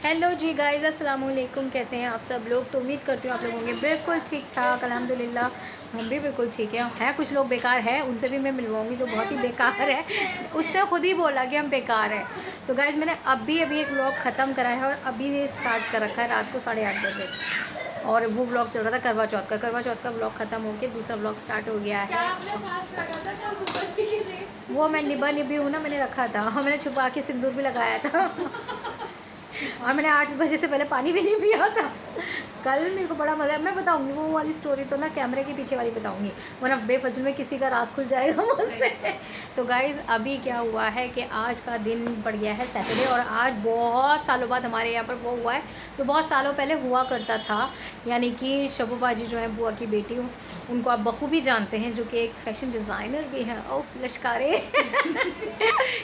Hello जी guys, अस्सलाम वालेकुम। कैसे हैं आप सब लोग? तो उम्मीद करती हूँ आप लोग होंगे बिल्कुल ठीक ठाक। अल्हम्दुलिल्लाह हम भी बिल्कुल ठीक हैं। कुछ लोग बेकार हैं, उनसे भी मैं मिलवाऊंगी जो बहुत ही बेकार है। उसने खुद ही बोला कि हम बेकार हैं। तो गाइज़ मैंने अभी एक व्लॉग ख़त्म करा है और अभी स्टार्ट कर रखा है रात को 8:30 बजे। और वो व्लॉग चल रहा था करवा चौथ का व्लॉग ख़त्म हो के दूसरा व्लॉग स्टार्ट हो गया है। वो मैं निभी हूँ ना, मैंने रखा था, मैंने छुपा के सिंदूर भी लगाया था। और मैंने 8 बजे से पहले पानी भी नहीं पिया था। कल मेरे को बड़ा मज़ा, मैं बताऊंगी वो वाली स्टोरी तो ना कैमरे के पीछे वाली बताऊंगी, वरना बेफजूल में किसी का राज खुल जाएगा मुझसे। तो गाइज़ अभी क्या हुआ है कि आज का दिन पड़ गया है सैटरडे, और आज बहुत सालों बाद हमारे यहाँ पर वो हुआ है जो बहुत सालों पहले हुआ करता था। यानी कि शबू बाजी जो है बुआ की बेटी, उनको आप बहू भी जानते हैं, जो कि एक फैशन डिज़ाइनर भी हैं। ओह लश्कारे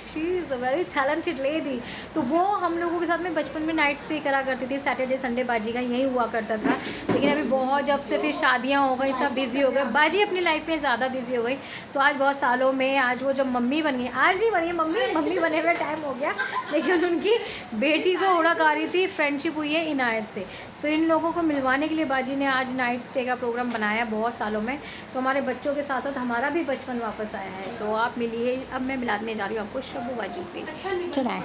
she is a very talented lady. तो वो हम लोगों के साथ में बचपन में नाइट स्टे करा करती थी। सैटरडे संडे बाजी का यही हुआ करता था। लेकिन अभी बहुत जब से फिर शादियां हो गई, सब बिज़ी हो गए, बाजी अपनी लाइफ में ज़्यादा बिज़ी हो गई। तो आज बहुत सालों में आज वो जब मम्मी बन गई, आज नहीं बनी मम्मी बने हुए टाइम हो गया, लेकिन उनकी बेटी को उड़क आ रही थी, फ्रेंडशिप हुई है इनायत से। तो इन लोगों को मिलवाने के लिए बाजी ने आज नाइट स्टे का प्रोग्राम बनाया बहुत सालों में। तो हमारे बच्चों के साथ साथ हमारा भी बचपन वापस आया है। तो आप मिलिए, अब मैं मिलाने जा रही हूँ आपको शबू बाजी से। चढ़ाए।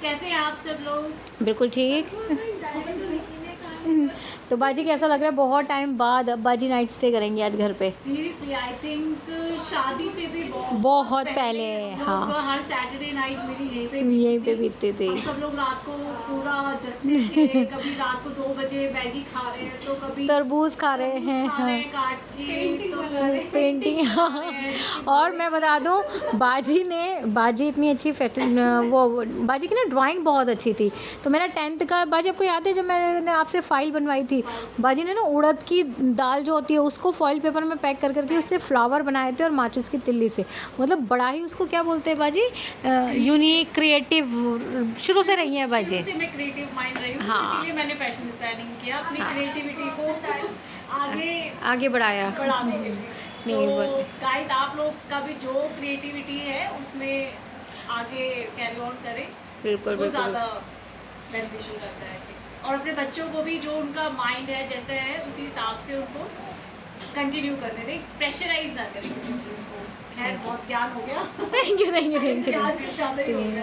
कैसे हैं आप सब लोग? बिल्कुल ठीक। तो बाजी कैसा लग रहा है? बहुत टाइम बाद अब बाजी नाइट स्टे करेंगे आज घर पे। सीरियसली आई थिंक शादी से भी बहुत पहले हाँ, हर सैटरडे नाइट मेरी यहीं पे बीतते थे। सब लोग रात को पूरा जगते थे। कभी रात को 2 बजे मैगी खा रहे हैं, तो कभी तरबूज खा रहे हैं, हाँ, काट के पेंटिंग। और मैं बता दूं, बाजी इतनी अच्छी वो बाजी की ना ड्राइंग बहुत अच्छी थी। तो मेरा 10th का बाजी आपको याद है जब मैंने आपसे फाइल बनवाई थी, बाजी ने ना उड़द की दाल जो होती है उसको फॉइल पेपर में पैक कर करके उससे फ्लावर बनाए थे, और माचिस की तिल्ली से। मतलब बड़ा ही उसको क्या बोलते हैं बाजी, यूनिक क्रिएटिव शुरू से रही है बाजी। मैं क्रिएटिव माइंड रही हूँ, हाँ, इसलिए मैंने फैशन डिजाइनिंग किया, अपनी क्रिएटिविटी को आगे बढ़ाया। बढ़ाने के लिए। नहीं, गाइस आप लोग का भी जो क्रिएटिविटी है उसमें आगे कैरी ऑन करें, बिल्कुल वो बिल्कुल ज़्यादा बेनिफिशियल लगता है। और अपने बच्चों को भी जो उनका माइंड है जैसे है उसी हिसाब से उनको कंटिन्यू करने दें, प्रेशराइज ना करें किसी चीज़ को। खैर बहुत ज्ञान हो गया। Thank you.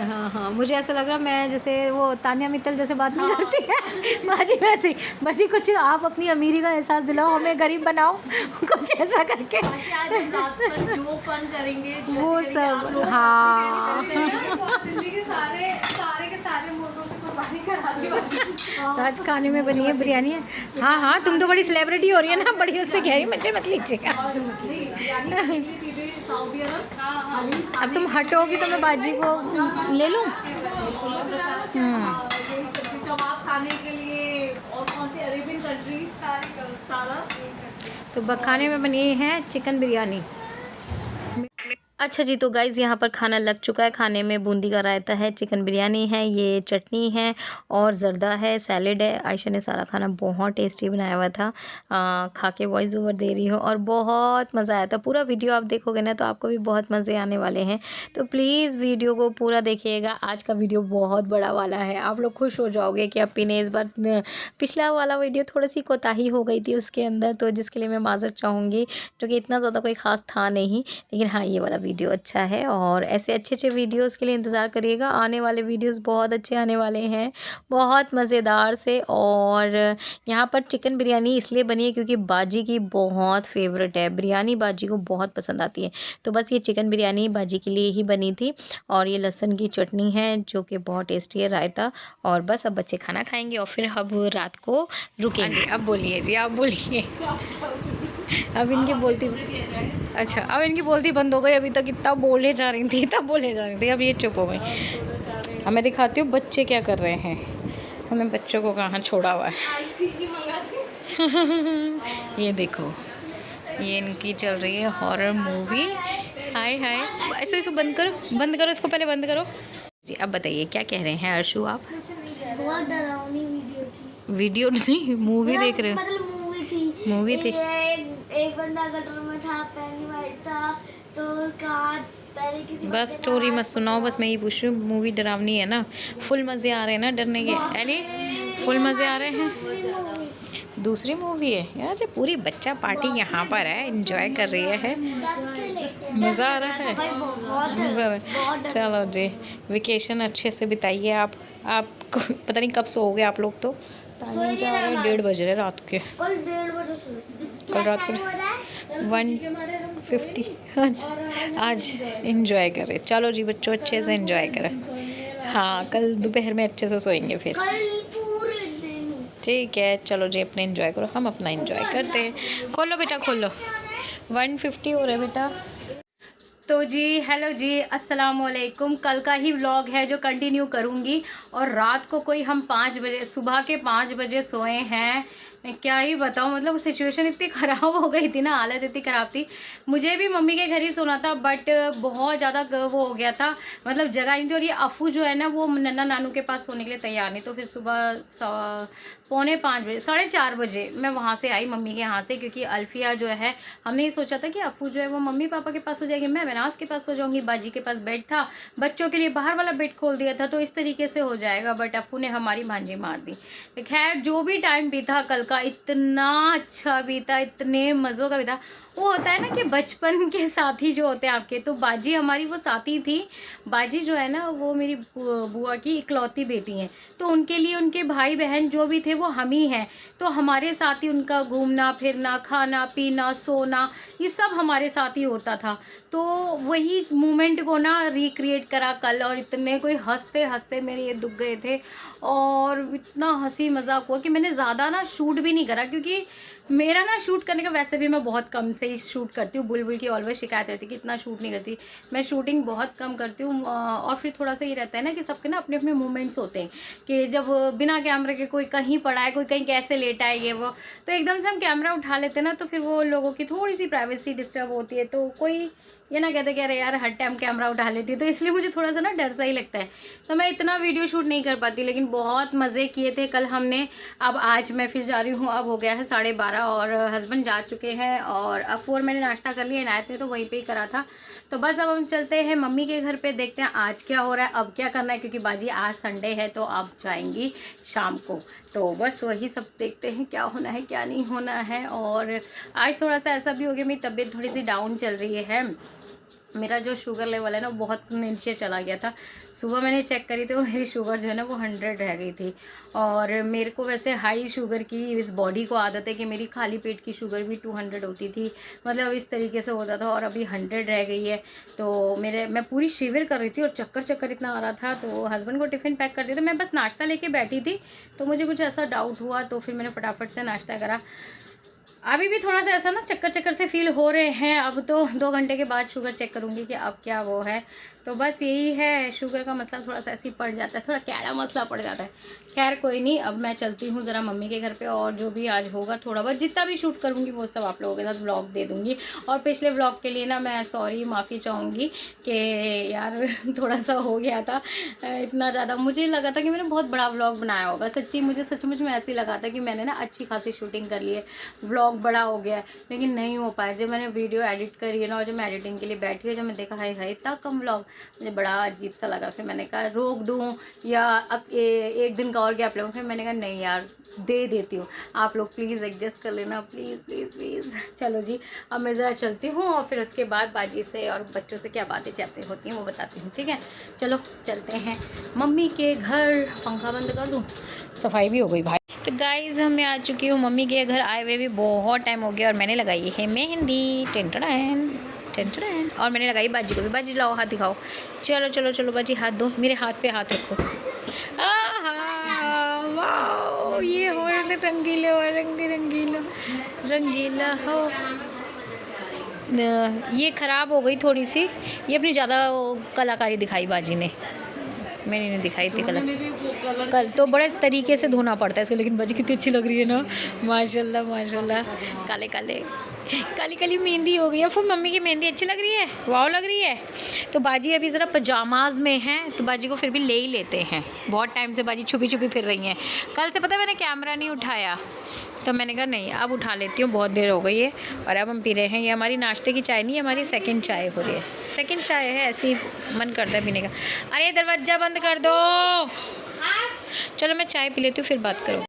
हाँ हाँ, मुझे ऐसा लग रहा मैं जैसे वो तानिया मित्तल जैसे बात नहीं करती है बाजी, वैसे बस ही कुछ आप अपनी अमीरी का एहसास दिलाओ, हमें गरीब बनाओ, कुछ ऐसा करके आज हम रात पर जो फन करेंगे वो सब। हाँ, दिल्ली के सारे के सारे मुर्गों की कुर्बानी करा दी। आज खाने में बनी है बिरयानी है। हाँ हाँ, तुम तो बड़ी सेलिब्रिटी हो रही है ना, बड़ी उससे कह रही मुझे मत लीजिएगा। अब तुम हटोगी तो मैं बाजी को ले लूँ। कबाब खाने के लिए और कौन सी अरेबियन कंट्रीज सारा। तो खाने में बनी है चिकन बिरयानी। अच्छा जी, तो गाइज़ यहाँ पर खाना लग चुका है। खाने में बूंदी का रायता है, चिकन बिरयानी है, ये चटनी है और ज़र्दा है, सैलेड है। आयशा ने सारा खाना बहुत टेस्टी बनाया हुआ था। खा के वॉइस ओवर दे रही हो, और बहुत मज़ा आया था। पूरा वीडियो आप देखोगे ना तो आपको भी बहुत मज़े आने वाले हैं। तो प्लीज़ वीडियो को पूरा देखिएगा। आज का वीडियो बहुत बड़ा वाला है, आप लोग खुश हो जाओगे कि अपी ने इस बार पिछला वाला वीडियो थोड़ी सी कोताही हो गई थी उसके अंदर, तो जिसके लिए मैं माज़रत चाहूँगी, क्योंकि इतना ज़्यादा कोई ख़ास था नहीं। लेकिन हाँ, ये वाला वीडियो अच्छा है, और ऐसे अच्छे वीडियोस के लिए इंतज़ार करिएगा। आने वाले वीडियोस बहुत अच्छे आने वाले हैं, बहुत मज़ेदार से। और यहाँ पर चिकन बिरयानी इसलिए बनी है क्योंकि बाजी की बहुत फेवरेट है बिरयानी, बाजी को बहुत पसंद आती है। तो बस ये चिकन बिरयानी बाजी के लिए ही बनी थी। और ये लहसुन की चटनी है जो कि बहुत टेस्टी है, रायता। और बस अब बच्चे खाना खाएंगे और फिर अब रात को रुकेंगे। अब बोलिए जी, अब बोलिए। अब इनकी बोलती, अच्छा अब इनकी बोलती बंद हो गई। अभी तक इतना बोले जा रही थी, अब ये चुप हो गई। अब मैं दिखाती हूँ बच्चे क्या कर रहे हैं। हमने बच्चों को कहाँ छोड़ा हुआ है। ये देखो, ये इनकी चल रही है हॉरर मूवी। हाय हाय, ऐसे इसको बंद करो इसको, पहले बंद करो जी। अब बताइए क्या कह रहे हैं अर्शु आप? बहुत डरावनी वीडियो थी। वीडियो नहीं, मूवी देख रहे हो? मतलब मूवी थी। मूवी थी। एक बंदा गटर में था, पेनी वाइट था, तो उसका हाथ पहले किसी बस स्टोरी मत सुनाओ, बस मैं ये पूछ रही हूँ मूवी डरावनी है ना? फुल मज़े आ रहे हैं ना डरने के? एली फुल मज़े आ रहे हैं? दूसरी मूवी है यार, जो पूरी बच्चा पार्टी यहाँ पर है, एंजॉय कर रही है, मज़ा आ रहा है, मज़ा आ रहा है। चलो जी, वेकेशन अच्छे से बिताइए आपको पता नहीं कब सोओगे आप लोग, तो टाइम क्या हो रहा है? 1:30 बज रहे रात के। कल 1:30 बजे सोए। कल रात को 1:50। आज एंजॉय करें। चलो जी बच्चों, अच्छे से एंजॉय करें। हाँ, कल दोपहर में अच्छे से सोएंगे फिर। कल पूरे दिन। ठीक है, चलो जी अपने एंजॉय करो, हम अपना एंजॉय करते हैं। खोलो बेटा खोलो, 1:50 हो रहे बेटा। तो जी हेलो जी, अस्सलाम वालेकुम। कल का ही व्लॉग है जो कंटिन्यू करूँगी। और रात को कोई हम 5 बजे, सुबह के 5 बजे सोए हैं। मैं क्या ही बताऊँ, मतलब सिचुएशन इतनी ख़राब हो गई थी ना, हालत इतनी ख़राब थी। मुझे भी मम्मी के घर ही सोना था, बट बहुत ज़्यादा वो हो गया था, मतलब जगह नहीं थी। और ये अफू जो है ना, वो नन्ना नानू के पास सोने के लिए तैयार नहीं। तो फिर सुबह 4:45 बजे, 4:30 बजे मैं वहाँ से आई मम्मी के यहाँ से, क्योंकि अल्फिया जो है, हमने ये सोचा था कि अफू जो है वो मम्मी पापा के पास हो जाएगी, मैं बनास के पास हो जाऊँगी। बाजी के पास बेड था, बच्चों के लिए बाहर वाला बेड खोल दिया था, तो इस तरीके से हो जाएगा। बट अफू ने हमारी भांजी मार दी। खैर जो भी टाइम बीता कल का, इतना अच्छा बीता, इतने मज़ों का बीता। वो होता है ना कि बचपन के साथी जो होते हैं आपके, तो बाजी हमारी वो साथी थी। बाजी जो है ना, वो मेरी बुआ की इकलौती बेटी हैं, तो उनके लिए उनके भाई बहन जो भी थे वो हम ही हैं। तो हमारे साथ ही उनका घूमना फिरना, खाना पीना, सोना, ये सब हमारे साथ ही होता था। तो वही मोमेंट को ना रिक्रिएट करा कल, और इतने कोई हंसते हंसते मेरे ये दुख गए थे, और इतना हंसी मजाक हुआ कि मैंने ज़्यादा ना शूट भी नहीं करा, क्योंकि मेरा ना शूट करने का वैसे भी मैं बहुत कम से ही शूट करती हूँ। बुलबुल की ऑलवेज शिकायत रहती है कि इतना शूट नहीं करती, मैं शूटिंग बहुत कम करती हूँ। और फिर थोड़ा सा ये रहता है ना कि सबके ना अपने अपने मोमेंट्स होते हैं, कि जब बिना कैमरे के कोई कहीं पड़ा है, कोई कहीं कैसे लेटा है, ये वो, तो एकदम से हम कैमरा उठा लेते हैं ना, तो फिर वो लोगों की थोड़ी सी प्राइवेसी डिस्टर्ब होती है। तो कोई ये ना कहते कि अरे यार हर टाइम कैमरा उठा लेती है, तो इसलिए मुझे थोड़ा सा ना डर सा ही लगता है, तो मैं इतना वीडियो शूट नहीं कर पाती। लेकिन बहुत मज़े किए थे कल हमने। अब आज मैं फिर जा रही हूँ, अब हो गया है 12:30, और हस्बैंड जा चुके हैं, और अब 4 मैंने नाश्ता कर लिया, इनायत ने तो वहीं पे ही करा था। तो बस अब हम चलते हैं मम्मी के घर पे, देखते हैं आज क्या हो रहा है, अब क्या करना है, क्योंकि बाजी आज संडे है, तो अब जाएंगी शाम को। तो बस वही सब देखते हैं क्या होना है क्या नहीं होना है। और आज थोड़ा सा ऐसा भी हो गया, मेरी तबीयत थोड़ी सी डाउन चल रही है। मेरा जो शुगर लेवल है ना, बहुत नीचे चला गया था। सुबह मैंने चेक करी तो मेरी शुगर जो है ना वो 100 रह गई थी। और मेरे को वैसे हाई शुगर की इस बॉडी को आदत है कि मेरी खाली पेट की शुगर भी 200 होती थी, मतलब इस तरीके से होता था, और अभी 100 रह गई है। तो मैं पूरी शिविर कर रही थी, और चक्कर इतना आ रहा था। तो हस्बैंड को टिफ़िन पैक कर दिया था, मैं बस नाश्ता लेके बैठी थी, तो मुझे कुछ ऐसा डाउट हुआ, तो फिर मैंने फटाफट से नाश्ता करा। अभी भी थोड़ा सा ऐसा ना चक्कर से फील हो रहे हैं। अब तो 2 घंटे के बाद शुगर चेक करूँगी कि अब क्या वो है। तो बस यही है, शुगर का मसला थोड़ा सा ऐसे ही पड़ जाता है, थोड़ा कैड़ा मसला पड़ जाता है। खैर कोई नहीं, अब मैं चलती हूँ ज़रा मम्मी के घर पे, और जो भी आज होगा थोड़ा बहुत जितना भी शूट करूँगी वो सब आप लोगों के साथ व्लॉग दे दूँगी। और पिछले व्लॉग के लिए ना मैं सॉरी, माफ़ी चाहूँगी कि यार थोड़ा सा हो गया था इतना ज़्यादा। मुझे लगा था कि मैंने बहुत बड़ा व्लॉग बनाया होगा, सच्ची मुझे सचमुच में ऐसे ही लगा था कि मैंने ना अच्छी खासी शूटिंग कर ली है, व्लॉग बड़ा हो गया है, लेकिन नहीं हो पाया। जब मैंने वीडियो एडिट करी है ना, और जब मैं एडिटिंग के लिए बैठी है, जब मैं देखा हाय इतना कम व्लॉग, मुझे बड़ा अजीब सा लगा। फिर मैंने कहा रोक दूँ या अब एक दिन का और गैप लूँ। फिर मैंने कहा नहीं यार, दे देती हूँ, आप लोग प्लीज़ एडजस्ट कर लेना, प्लीज़ प्लीज़ प्लीज़। चलो जी, अब मैं ज़रा चलती हूँ, और फिर उसके बाद बाजी से और बच्चों से क्या बातें चलती होती हैं वो बताती हूँ, ठीक है। चलो चलते हैं मम्मी के घर। पंखा बंद कर दूँ, सफाई भी हो गई भाई। तो गाइज़ मैं आ चुकी हूँ मम्मी के घर, आए हुए भी बहुत टाइम हो गया, और मैंने लगाई है मेहंदी, टेंटन। और मैंने लगाई बाजी को भी। बाजी लाओ हाथ दिखाओ, चलो चलो चलो बाजी हाथ दो, मेरे हाथ पे हाथ रखो। वाह, ये हो रंगीले हो, रंगीला हो। ये ख़राब हो गई थोड़ी सी, ये अपनी ज़्यादा कलाकारी दिखाई बाजी ने, मैंने नहीं दिखाई थी कल तो बड़े तरीके से धोना पड़ता है इसको। लेकिन बाजी कितनी अच्छी लग रही है ना, माशाल्लाह माशाल्लाह, काले काले काली काली मेहंदी हो गई है। फिर मम्मी की मेहंदी अच्छी लग रही है, वाव लग रही है। तो बाजी अभी ज़रा पजामाज में है, तो बाजी को फिर भी ले ही लेते हैं। बहुत टाइम से बाजी छुपी छुपी फिर रही हैं। कल से पता है मैंने कैमरा नहीं उठाया, तो मैंने कहा नहीं अब उठा लेती हूँ, बहुत देर हो गई है। और अब हम पी रहे हैं, ये हमारी नाश्ते की चाय नहीं है, हमारी सेकंड चाय हो रही है। सेकंड चाय है, ऐसे ही मन करता है पीने का। अरे दरवाज़ा बंद कर दो। चलो मैं चाय पी लेती हूँ, फिर बात करो।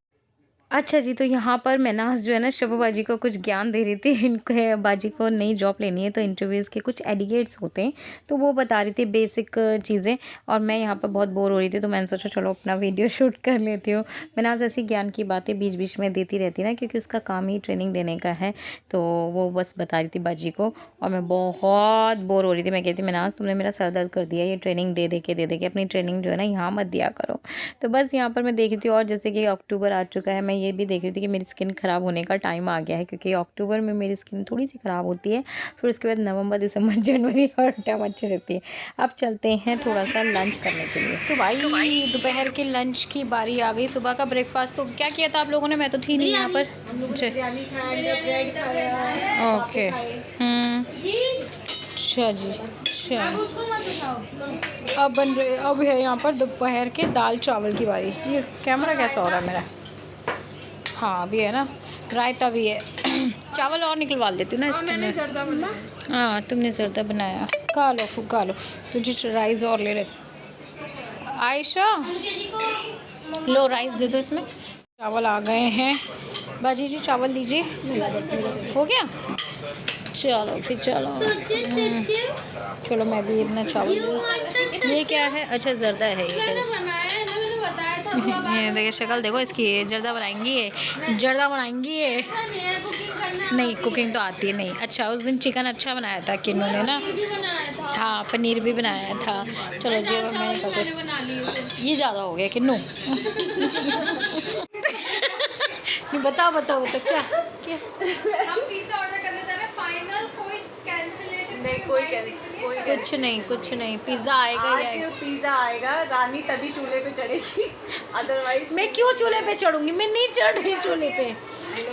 अच्छा जी, तो यहाँ पर मैनाज जो है ना शबू बाजी को कुछ ज्ञान दे रही थी। इनको बाजी को नई जॉब लेनी है, तो इंटरव्यूज़ के कुछ एडिकेट्स होते हैं, तो वो बता रही थी बेसिक चीज़ें। और मैं यहाँ पर बहुत बोर हो रही थी, तो मैंने सोचा चलो अपना वीडियो शूट कर लेती हूँ। मैनाज ऐसी ज्ञान की बातें बीच बीच में देती रहती ना, क्योंकि उसका काम ही ट्रेनिंग देने का है, तो वो बस बता रही थी बाजी को। और मैं बहुत बोर हो रही थी। मैं कहती मैनाज तुमने मेरा सर दर्द कर दिया, ये ट्रेनिंग दे दे के अपनी ट्रेनिंग जो है ना यहाँ मत दिया करो। तो बस यहाँ पर मैं देख रही थी। और जैसे कि अक्टूबर आ चुका है, मैं ये भी देख रही थी कि मेरी स्किन ख़राब होने का टाइम आ गया है, क्योंकि अक्टूबर में मेरी स्किन थोड़ी सी ख़राब होती है, फिर उसके बाद नवंबर दिसंबर जनवरी हर टाइम अच्छी रहती है। अब चलते हैं थोड़ा सा लंच करने के लिए। तो भाई दोपहर के लंच की बारी आ गई। सुबह का ब्रेकफास्ट तो क्या किया था आप लोगों ने? मैं तो थी नहीं यहाँ पर। ओके, अच्छा जी, अच्छा। अब बन रहे, अब है यहाँ पर दोपहर के दाल चावल की बारी। ये कैमरा कैसा हो रहा है मेरा? हाँ अभी है ना, रायता भी है। चावल और निकलवा देती हूँ ना इसके अंदर। हाँ तुमने जर्दा बनाया, खा लो खा लो। तुझे राइस और ले ले आयशा, लो राइस दे दो इसमें। चावल आ गए हैं बाजी जी, चावल लीजिए। हो गया, चलो फिर चलो। चलो मैं भी अपना चावल। ये क्या है? अच्छा जर्दा है ये देखिए शक्ल देखो इसकी, ये जर्दा बनाएंगी, ये जर्दा बनाएंगी ये। नहीं कुकिंग तो आती है नहीं। अच्छा उस दिन चिकन अच्छा बनाया था किन्नू ने ना। हाँ पनीर भी बनाया था। चलो जी मैंने कहा ये ज़्यादा हो गया किन्नू। बताओ बताओ बताओ क्या क्या? हम पिज़्ज़ा ऑर्डर करना चाह रहे हैं, फाइनल कोई कैंसिलेशन नहीं, कुछ नहीं पिज़्ज़ा आएगा आज पिज़्ज़ा आएगा। रानी तभी चूल्हे पे चढ़ेगी, अदरवाइज मैं क्यों चूल्हे पे चढ़ूंगी? मैं नहीं चढ़ रही चूल्हे पे।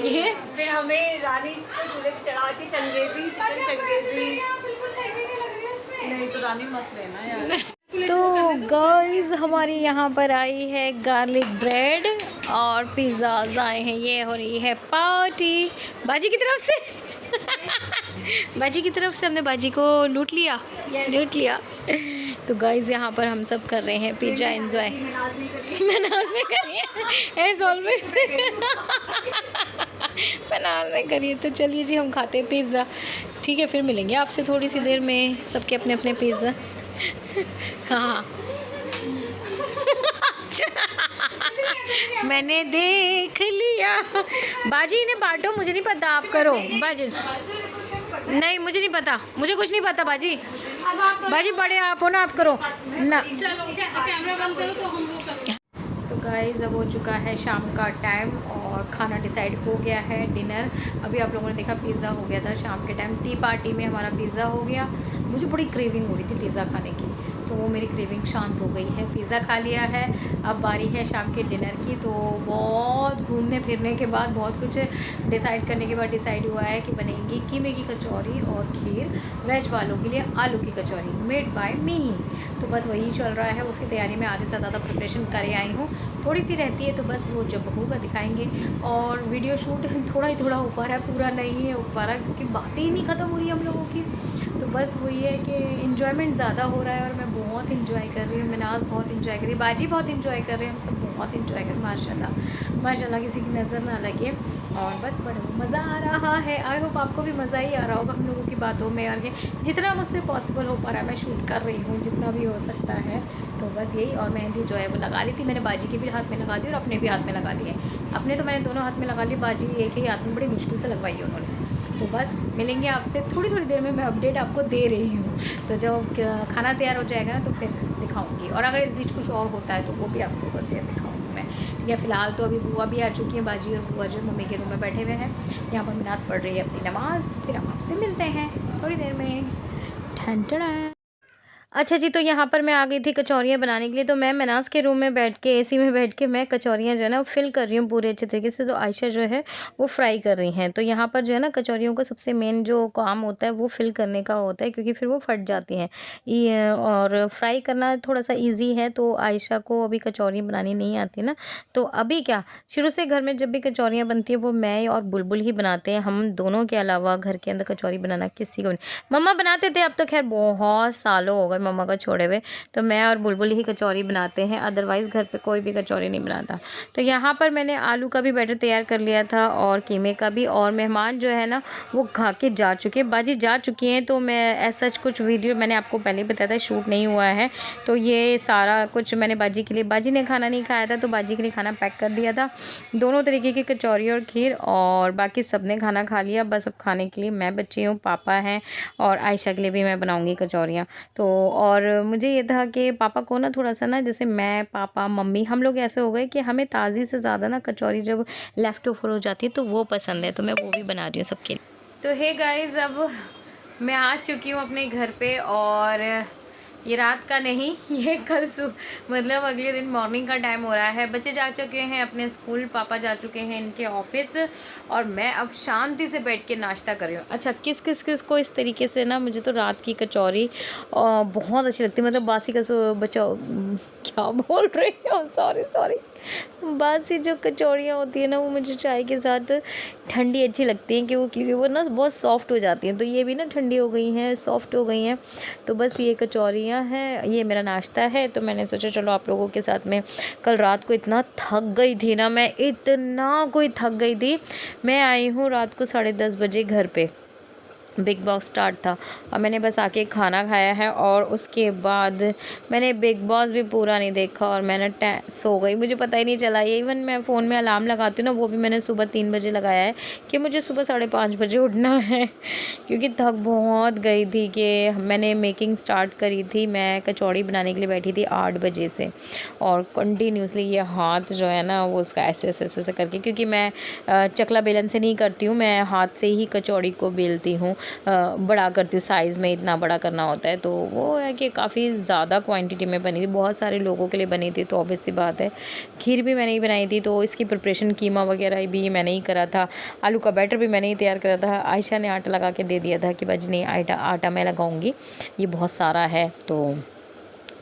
ये फिर हमें रानी को चूल्हे पे चढ़ा के चंगेजी, चिकन चंगेजी। बिल्कुल सही भी नहीं लग रही है उसमें। नहीं तो रानी मत लेना यार। तो गाइस हमारी यहाँ पर आई है गार्लिक ब्रेड और पिज़्ज़ाज आए हैं। ये हो रही है पार्टी बाजी की तरफ से। बाजी की तरफ से हमने बाजी को लूट लिया। तो गाइस यहाँ पर हम सब कर रहे हैं पिज़्ज़ा एंजॉय। मैनाज ने करी है एज ऑलवेज। मैनाज ने करी है। तो चलिए जी हम खाते हैं पिज़्ज़ा। ठीक है फिर मिलेंगे आपसे थोड़ी सी देर में, सबके अपने अपने पिज़्ज़ा। हाँ मैंने देख लिया। बाजी इन्हें बांटो, मुझे नहीं पता, आप करो बाजी। नहीं मुझे नहीं पता, मुझे कुछ नहीं पता बाजी। बाजी बड़े आप हो ना, आप करो ना। चलो कैमरा बंद करो तो हम वो करते हैं। तो गाइस अब हो चुका है शाम का टाइम और खाना डिसाइड हो गया है, डिनर। अभी आप लोगों ने देखा पिज़्ज़ा हो गया था शाम के टाइम, टी पार्टी में हमारा पिज़्ज़ा हो गया। मुझे बड़ी क्रेविंग हो रही थी पिज़्ज़ा खाने की, तो वो मेरी क्रेविंग शांत हो गई है। पिज़्ज़ा खा लिया है, अब बारी है शाम के डिनर की। तो बहुत घूमने फिरने के बाद, बहुत कुछ डिसाइड करने के बाद डिसाइड हुआ है कि बनेगी कीमे की कचौरी और खीर। वेज वालों के लिए आलू की कचौरी मेड बाय मी। तो बस वही चल रहा है, उसकी तैयारी में आधे से ज़्यादा प्रिपरेशन करे आई हूँ। थोड़ी सी रहती है तो बस वो जब होगा दिखाएंगे। और वीडियो शूट थोड़ा ही थोड़ा हो पा रहा है, पूरा नहीं है हो पा रहा, क्योंकि बातें ही नहीं ख़त्म हो रही हम लोगों की। तो बस वही है कि इन्जॉयमेंट ज़्यादा हो रहा है और मैं बहुत इन्जॉय कर रही हूँ। मिनाज बहुत इन्जॉय कर रही है, बाजी बहुत इन्जॉय कर रहे हैं, हम सब बहुत इन्जॉय कर रहे हैं। माशाल्लाह माशाल्लाह, किसी की नज़र ना लगे। और बस बड़ा मज़ा आ रहा है। आई होप आपको भी मज़ा ही आ रहा होगा हम लोगों की बातों में। और ये जितना मुझसे पॉसिबल हो पा रहा है मैं शूट कर रही हूँ, जितना भी हो सकता है। तो बस यही। और मेहंदी जो है वो लगा ली थी मैंने, बाजी के भी हाथ में लगा दी और अपने भी हाथ में लगा लिए। अपने तो मैंने दोनों हाथ में लगा ली, बाजी एक ही हाथ में बड़ी मुश्किल से लगवाई है उन्होंने। तो बस मिलेंगे आपसे थोड़ी देर में, मैं अपडेट आपको दे रही हूँ। तो जब खाना तैयार हो जाएगा ना तो फिर दिखाऊंगी। और अगर इस बीच कुछ और होता है तो वो भी आपसे बस ये दिखाऊंगी मैं। ठीक है, फ़िलहाल तो अभी बुआ भी आ चुकी हैं, बाजी और बुआ जो मम्मी के रूम में बैठे हुए हैं। यहाँ पर मिनाज पढ़ रही है अपनी नमाज़। फिर हम आपसे मिलते हैं थोड़ी देर में। ठन ठन। अच्छा जी, तो यहाँ पर मैं आ गई थी कचौरियाँ बनाने के लिए। तो मैं मनास के रूम में बैठ के, एसी में बैठ के मैं कचौरियाँ जो है ना फिल कर रही हूँ पूरे अच्छे तरीके से। तो आयशा जो है वो फ्राई कर रही हैं। तो यहाँ पर जो है ना कचौरियों का सबसे मेन जो काम होता है वो फिल करने का होता है, क्योंकि फिर वो फट जाती हैं। ये और फ्राई करना थोड़ा सा ईजी है। तो आयशा को अभी कचौरी बनानी नहीं आती ना, तो अभी क्या, शुरू से घर में जब भी कचौरियाँ बनती है वो मैं और बुलबुल ही बनाते हैं। हम दोनों के अलावा घर के अंदर कचौरी बनाना किसी को नहीं। मम्मा बनाते थे, अब तो खैर बहुत सालों हो गए मम्मा को छोड़े हुए। तो मैं और बुलबुल ही कचौरी बनाते हैं, अदरवाइज़ घर पे कोई भी कचौरी नहीं बनाता। तो यहाँ पर मैंने आलू का भी बैटर तैयार कर लिया था और कीमे का भी। और मेहमान जो है ना वो खा के जा चुके, बाजी जा चुकी हैं। तो मैं ऐसा कुछ वीडियो मैंने आपको पहले ही बताया था, शूट नहीं हुआ है। तो ये सारा कुछ मैंने बाजी के लिए, बाजी ने खाना नहीं खाया था तो बाजी के लिए खाना पैक कर दिया था, दोनों तरीके की कचौरी और खीर। और बाकी सब ने खाना खा लिया, बस अब खाने के लिए मैं बची हूँ, पापा हैं और आयशा के लिए भी मैं बनाऊँगी कचौरियाँ। तो और मुझे ये था कि पापा को ना थोड़ा सा ना, जैसे मैं, पापा, मम्मी, हम लोग ऐसे हो गए कि हमें ताज़ी से ज़्यादा ना कचौरी जब लेफ़्ट ओवर हो जाती है तो वो पसंद है। तो मैं वो भी बना रही हूँ सबके लिए। तो हे गाइस, अब मैं आ चुकी हूँ अपने घर पे। और ये रात का नहीं, ये कल मतलब अगले दिन मॉर्निंग का टाइम हो रहा है। बच्चे जा चुके हैं अपने स्कूल, पापा जा चुके हैं इनके ऑफिस, और मैं अब शांति से बैठ के नाश्ता कर रही हूँ। अच्छा, किस को इस तरीके से ना, मुझे तो रात की कचौरी बहुत अच्छी लगती है। मतलब बासी का बचाओ, क्या बोल रही हो, सॉरी, बासी जो कचौड़ियाँ होती है ना वो मुझे चाय के साथ ठंडी अच्छी लगती हैं, क्योंकि वो ना बहुत सॉफ्ट हो जाती हैं। तो ये भी ना ठंडी हो गई हैं, सॉफ्ट हो गई हैं। तो बस ये कचौरियाँ हैं, ये मेरा नाश्ता है। तो मैंने सोचा चलो आप लोगों के साथ में, कल रात को इतना थक गई थी ना मैं, इतना कोई थक गई थी। मैं आई हूँ रात को 10:30 बजे घर पे, बिग बॉस स्टार्ट था और मैंने बस आके खाना खाया है। और उसके बाद मैंने बिग बॉस भी पूरा नहीं देखा और मैंने सो गई, मुझे पता ही नहीं चला। ये इवन मैं फ़ोन में अलार्म लगाती हूँ ना, वो भी मैंने सुबह 3 बजे लगाया है कि मुझे सुबह 5:30 बजे उठना है, क्योंकि थक बहुत गई थी। कि मैंने मेकिंग स्टार्ट करी थी, मैं कचौड़ी बनाने के लिए बैठी थी 8 बजे से, और कंटिन्यूसली ये हाथ जो है ना वो उसका ऐसे करके, क्योंकि मैं चकला बेलन से नहीं करती हूँ, मैं हाथ से ही कचौड़ी को बेलती हूँ, बड़ा करती हूँ, साइज़ में इतना बड़ा करना होता है। तो वो है कि काफ़ी ज़्यादा क्वांटिटी में बनी थी, बहुत सारे लोगों के लिए बनी थी, तो ऑब्वियस सी बात है। खीर भी मैंने ही बनाई थी, तो इसकी प्रिपरेशन, कीमा वगैरह भी मैंने ही करा था, आलू का बैटर भी मैंने ही तैयार करा था। आयशा ने आटा लगा के दे दिया था कि बाजी नहीं, आटा मैं लगाऊंगी, ये बहुत सारा है, तो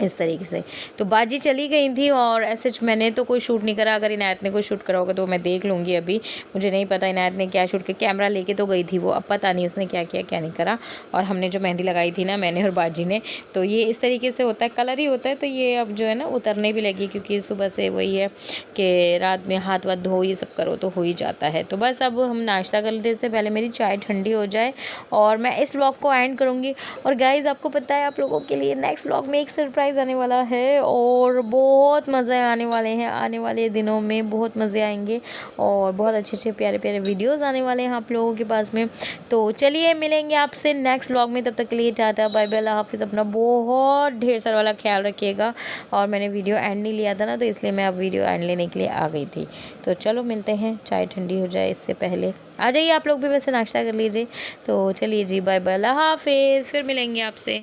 इस तरीके से। तो बाजी चली गई थी और ऐसे मैंने तो कोई शूट नहीं करा। अगर इनायत ने कोई शूट करा होगा तो मैं देख लूँगी, अभी मुझे नहीं पता इनायत ने क्या शूट किया। कैमरा लेके तो गई थी वो, अब पता नहीं उसने क्या किया क्या नहीं करा। और हमने जो मेहंदी लगाई थी ना, मैंने और बाजी ने, तो ये इस तरीके से होता है, कलर ही होता है। तो ये अब जो है ना उतरने भी लगी, क्योंकि सुबह से वही है कि रात में हाथ वाथ धो ये सब करो तो हो ही जाता है। तो बस अब हम नाश्ता कर लेते, इससे पहले मेरी चाय ठंडी हो जाए और मैं इस व्लॉग को एंड करूँगी। और गाइज़, आपको पता है आप लोगों के लिए नेक्स्ट व्लॉग में एक सरप्राइज़ आने वाला है और बहुत मज़े आने वाले हैं। आने वाले दिनों में बहुत मज़े आएंगे और बहुत अच्छे प्यारे वीडियोस आने वाले हैं आप लोगों के पास में। तो चलिए मिलेंगे आपसे नेक्स्ट व्लॉग में, तब तक के लिए टाटा बाय बाय, अल्लाह हाफिज़। अपना बहुत ढेर सारा वाला ख्याल रखिएगा। और मैंने वीडियो एंड नहीं लिया था ना, तो इसलिए मैं अब वीडियो एंड लेने के लिए आ गई थी। तो चलो मिलते हैं, चाय ठंडी हो जाए इससे पहले। आ जाइए आप लोग भी, वैसे नाश्ता कर लीजिए। तो चलिए जी, बाय बाय, अल्लाह हाफिज़, फिर मिलेंगे आपसे।